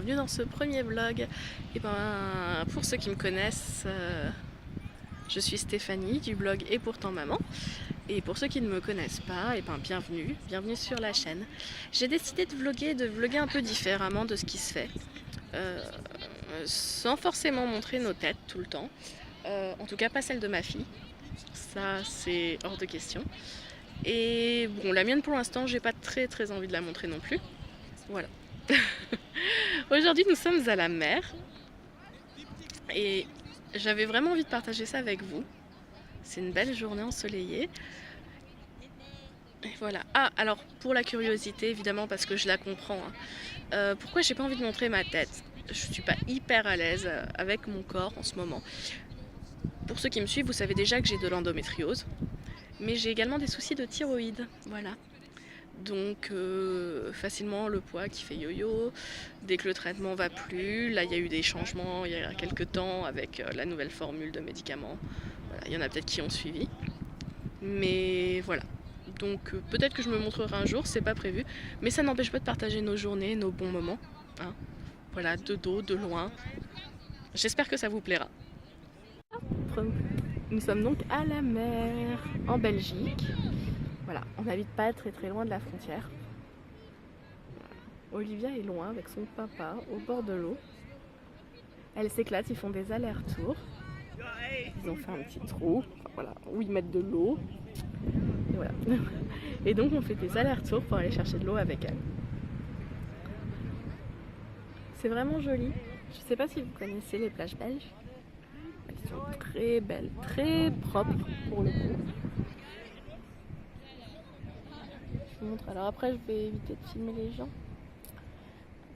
bienvenue dans ce premier vlog. Et ben, pour ceux qui me connaissent, je suis Stéphanie du blog Et pourtant maman. Et pour ceux qui ne me connaissent pas, et ben bienvenue sur la chaîne. J'ai décidé de vloguer un peu différemment de ce qui se fait, sans forcément montrer nos têtes tout le temps. En tout cas pas celle de ma fille, ça c'est hors de question. Et bon, la mienne pour l'instant, j'ai pas très envie de la montrer non plus. Voilà. Aujourd'hui, nous sommes à la mer et j'avais vraiment envie de partager ça avec vous. C'est une belle journée ensoleillée. Et voilà. Ah, alors pour la curiosité, évidemment, parce que je la comprends, hein, pourquoi j'ai pas envie de montrer ma tête? Je suis pas hyper à l'aise avec mon corps en ce moment. Pour ceux qui me suivent, vous savez déjà que j'ai de l'endométriose, mais j'ai également des soucis de thyroïde. Voilà. Donc facilement le poids qui fait yo-yo, dès que le traitement va plus, là il y a eu des changements il y a quelques temps avec la nouvelle formule de médicaments, voilà, il y en a peut-être qui ont suivi, mais voilà, donc peut-être que je me montrerai un jour, c'est pas prévu, mais ça n'empêche pas de partager nos journées, nos bons moments, hein. Voilà, de dos, de loin, j'espère que ça vous plaira. Nous sommes donc à la mer, en Belgique. Voilà, on n'habite pas très loin de la frontière. Olivia est loin avec son papa au bord de l'eau. Elle s'éclate, ils font des allers-retours. Ils ont fait un petit trou, enfin, voilà, où ils mettent de l'eau. Et voilà. Et donc on fait des allers-retours pour aller chercher de l'eau avec elle. C'est vraiment joli. Je ne sais pas si vous connaissez les plages belges. Elles sont très belles, très propres pour le coup. Je vous montre. Alors après je vais éviter de filmer les gens.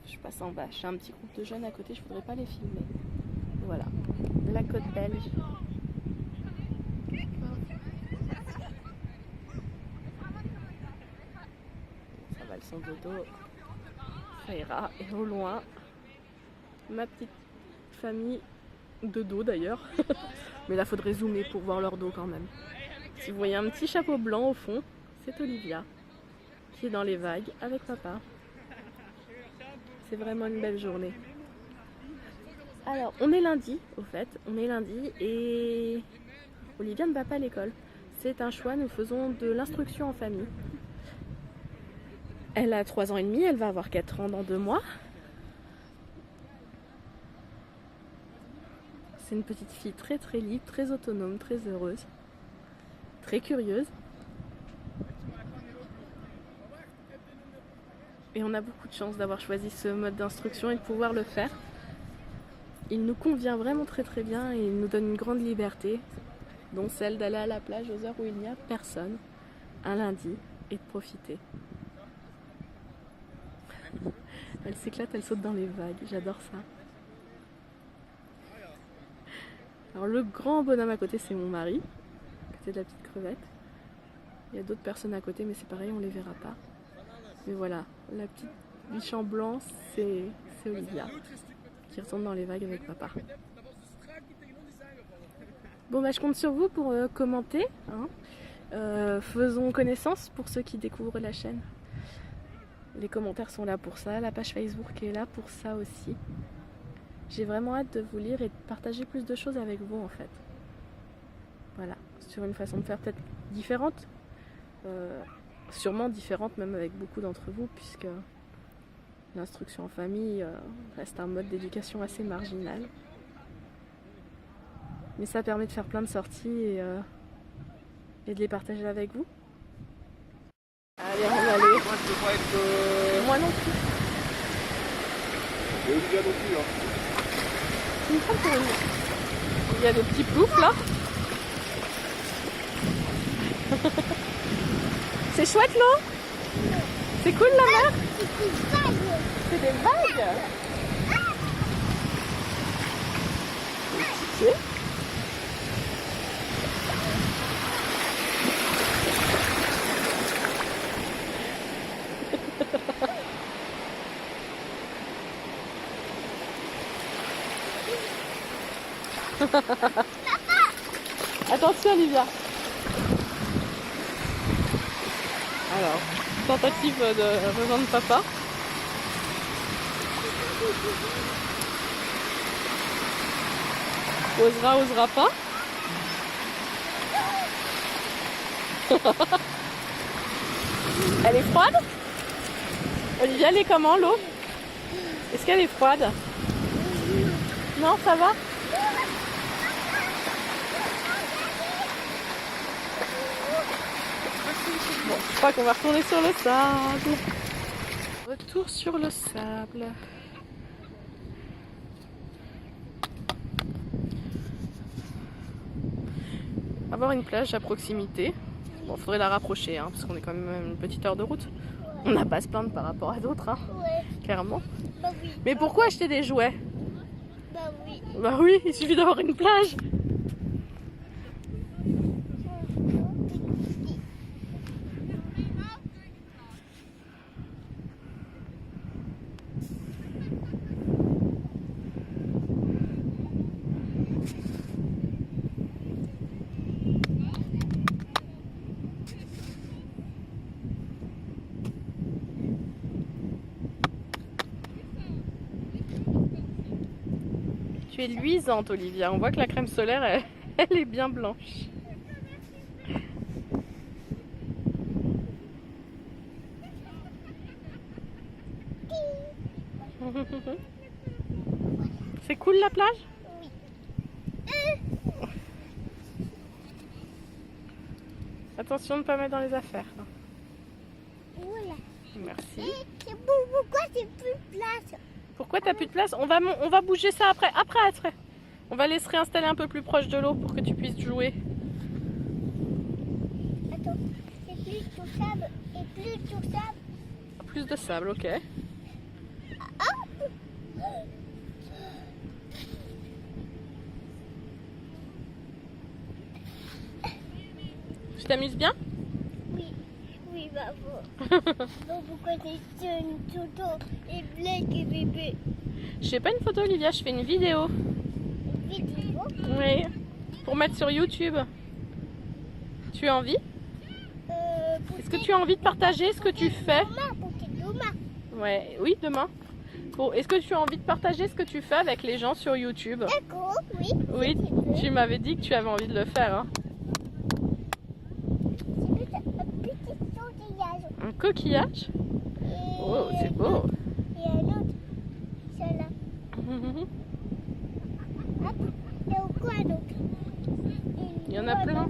Je passe en bas. J'ai un petit groupe de jeunes à côté, je voudrais pas les filmer. Voilà, la côte belge. Ça va, elles sont de dos. Ça ira. Et au loin, ma petite famille de dos d'ailleurs. Mais là faudrait zoomer pour voir leur dos quand même. Si vous voyez un petit chapeau blanc au fond, c'est Olivia qui est dans les vagues avec papa. C'est vraiment une belle journée. Alors, on est lundi, au fait. On est lundi et Olivia ne va pas à l'école. C'est un choix, nous faisons de l'instruction en famille. Elle a 3 ans et demi, elle va avoir 4 ans dans 2 mois. C'est une petite fille très libre, très autonome, très heureuse, très curieuse. Et on a beaucoup de chance d'avoir choisi ce mode d'instruction et de pouvoir le faire. Il nous convient vraiment très bien et il nous donne une grande liberté, dont celle d'aller à la plage aux heures où il n'y a personne, un lundi, et de profiter. Elle s'éclate, elle saute dans les vagues, j'adore ça. Alors le grand bonhomme à côté, c'est mon mari, à côté de la petite crevette. Il y a d'autres personnes à côté, mais c'est pareil, on les verra pas. Mais voilà, la petite biche en blanc, c'est Olivia, qui retourne dans les vagues avec papa. Bon bah je compte sur vous pour commenter, hein. Faisons connaissance pour ceux qui découvrent la chaîne. Les commentaires sont là pour ça, la page Facebook est là pour ça aussi. J'ai vraiment hâte de vous lire et de partager plus de choses avec vous en fait. Voilà, sur une façon de faire peut-être différente. Sûrement différente même avec beaucoup d'entre vous, puisque l'instruction en famille reste un mode d'éducation assez marginal. Mais ça permet de faire plein de sorties et de les partager avec vous. Allez, on va aller. Moi, je peux pas être. Moi non plus. Et Olivia non plus, hein. Tu me prends pour une... Il y a des petits ploufs là. C'est chouette l'eau? C'est cool la mer? C'est des vagues. C'est Attention Olivia. Alors, tentative de rejoindre papa. Osera, osera pas. Elle est froide? Olivia, elle est comment l'eau? Est-ce qu'elle est froide? Non, ça va? Bon, je crois qu'on va retourner sur le sable. Retour sur le sable. Avoir une plage à proximité. Bon, faudrait la rapprocher, hein, parce qu'on est quand même une petite heure de route. On n'a pas à se plaindre par rapport à d'autres, hein, clairement. Bah oui. Mais pourquoi acheter des jouets? Bah oui. Bah oui, il suffit d'avoir une plage. Tu es luisante, Olivia. On voit que la crème solaire, elle est bien blanche. C'est cool la plage? Attention de ne pas mettre dans les affaires. Voilà. Merci. C'est bon, pourquoi c'est plus de place? Pourquoi t'as plus de place? On va bouger ça après. Après. On va aller se réinstaller un peu plus proche de l'eau pour que tu puisses jouer. Attends, c'est plus de sable et plus de sable. Plus de sable, ok. Tu t'amuses bien? Oui, maman. Bon, pourquoi t'es sur une photo et blague et bébé? Je fais pas une photo, Olivia, je fais une vidéo. Une vidéo? Oui. Pour mettre sur YouTube. Tu as envie? Est-ce que tu as envie de partager ce que tu fais? Demain. Ouais, oui, demain. Est-ce que tu as envie de partager ce que tu fais avec les gens sur YouTube? D'accord, oui. Oui, tu m'avais dit que tu avais envie de le faire. Hein. C'est un petit coquillage. Un coquillage? Oh, c'est beau. Et un autre, celui-là. Hop, il y a quoi d'autre? Il y en a plein.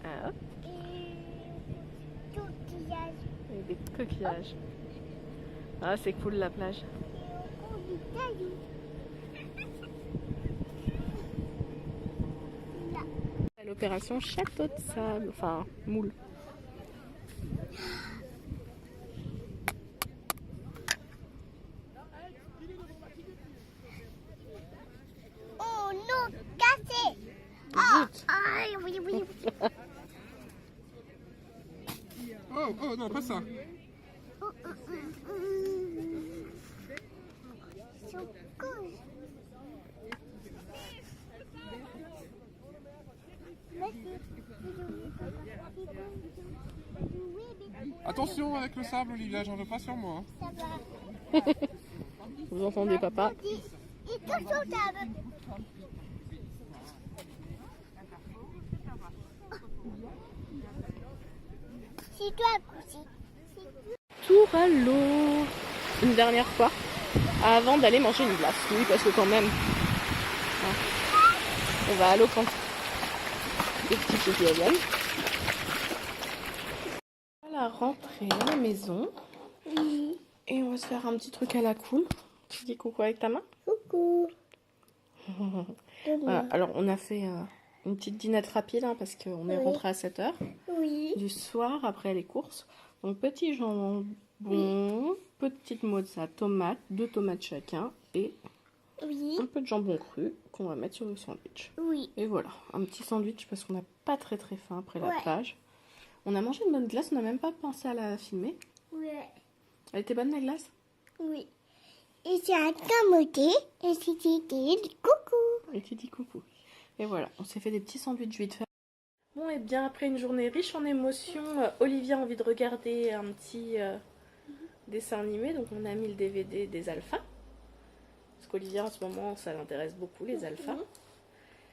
Ah, Coquillage. et des coquillages. Ah, c'est cool la plage. Et encore du caillou. Là. L'opération château de sable, enfin moule. Oh non, cassé. Zut. Ah, oui, oui. Oh, non, pas ça. Son cause. Attention avec le sable, Olivia, j'en veux pas sur moi. Ça va. Vous entendez papa? Il touche au table. C'est toi, Coussi. Tour à l'eau. Une dernière fois. Avant d'aller manger une glace. Oui, parce que quand même. Hein, on va à l'eau quand les petits qui viennent. Voilà, rentrer à la maison. Oui. Et on va se faire un petit truc à la cool. Tu dis coucou avec ta main? Coucou. Voilà, alors on a fait une petite dînette rapide hein, parce qu'on est Oui. rentré à 7h Oui. du soir après les courses. Donc petit jambon, petite mozza, tomate, 2 tomates chacun et Oui. un peu de jambon cru qu'on va mettre sur le sandwich. Oui. Et voilà, un petit sandwich parce qu'on n'a pas très faim après la Ouais. plage. On a mangé une bonne glace, on n'a même pas pensé à la filmer. Ouais. Elle était bonne la glace? Oui. Et c'est un camoté et c'était coucou. Et tu dis coucou. Et voilà, on s'est fait des petits sandwichs vite fait. Bon, et bien après une journée riche en émotions, Olivia a envie de regarder un petit dessins animés. Donc on a mis le DVD des alphas. Parce qu'Olivia en ce moment ça l'intéresse beaucoup les alphas.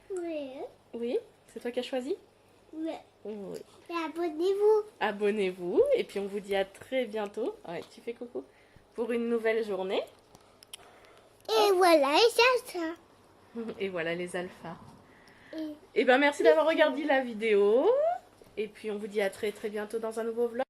Oui. Oui, c'est toi qui as choisi? Oui. Oui. Et abonnez-vous. Abonnez-vous et puis on vous dit à très bientôt. Ouais, tu fais coucou. Pour une nouvelle journée. Et voilà, et ça. Et voilà les alphas. Et... Et ben merci d'avoir regardé la vidéo. Et puis on vous dit à très très bientôt dans un nouveau vlog.